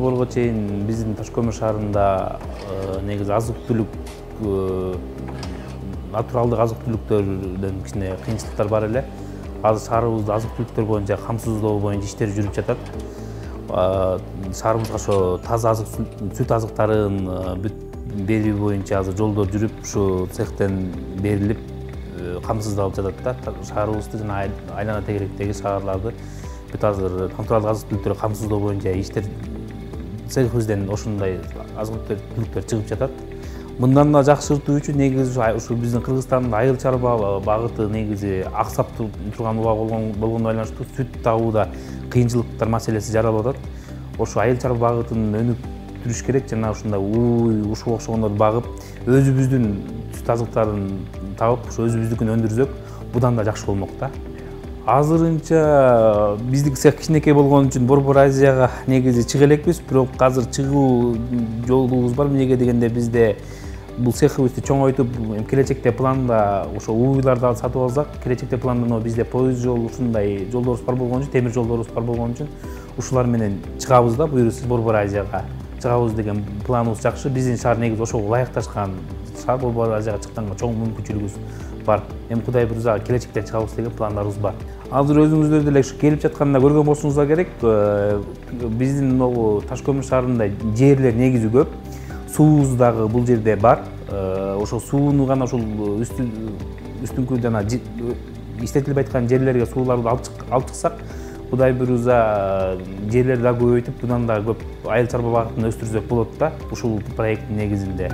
борго чейин биздин Таш көмүр шаарында негизи азык түлүк натуралдык азык түлүктөрдөн кичине кыйынчылыктар бар эле. Азыр шаарыбызда азык түлүктөр боюнча камсыздоо боюнча иштер жүрүп жатат. Шаарыбызга ошо таза азык сүт азыктарын берүү боюнча азыр жолдор жүрүп, ушу цехтен берилип камсыздалып жатат да. Шаарыбызды жана айлана тегеректеги шаарларды бүт азыр натуралдык азык түлүктөр камсыздоо боюнча иштер цехибизден ошондой азык түлүктөр чыгып жатат. Мындан да жакшыртуу үчүн негизи ушу биздин Кыргызстандын айыл чарба багыты негизи аксап турган убак болгондо байланыштуу сүт табууда кыйынчылыктар маселеси жаралып атат. Ошо айыл чарба багытын өнүктүрүш керек жана ушундай ушуга окшогондорду багып, өзүбүздүн сүт азыктарын табып, ошо өзүбүздүкүн өндүрсөк, будан да жакшы болмок да. Азырынча биздики цех кичинекей болгон үчүн Борбор Азияга негизи чыга элекпиз, бирок азыр чыгуу жолубуз бар. Эмнеге дегенде бизде бул цехибизди чоңойтуп, келечекте планда ошо уйларды сатып алсак, келечекте планда бизде поезд жол ушундай жолдорубуз бар болгон үчүн, темир жолдорубуз бар болгон үчүн ушулар менен чыгабыз да, буюрса Борбор Азияга чыгабыз деген планыбыз жакшы. Биздин шаар негизи ошого ылайыкташкан шаар, Борбор Азияга чыкканга чоң мүмкүнчүлүгүбүз бар. Эми Кудай буйрса келечекте чыгабыз деген пландарыбыз бар. Азыр өзүңүздөр деле ушу келип жатканда көргөн болсоңуздар керек, биздин могу Таш көмүр шаарында жерлер негизи көп. Суубуз дагы бул жерде бар. Ошо сууну гана ушул үстүңкү жана иштетилбей аткан жерлерге сууларды алып чыксак, Кудай буйрса жерлерди да көбөйтүп, мындан да көп айыл чарба багытын өстүрсөк болот да, ушул проекттин негизинде.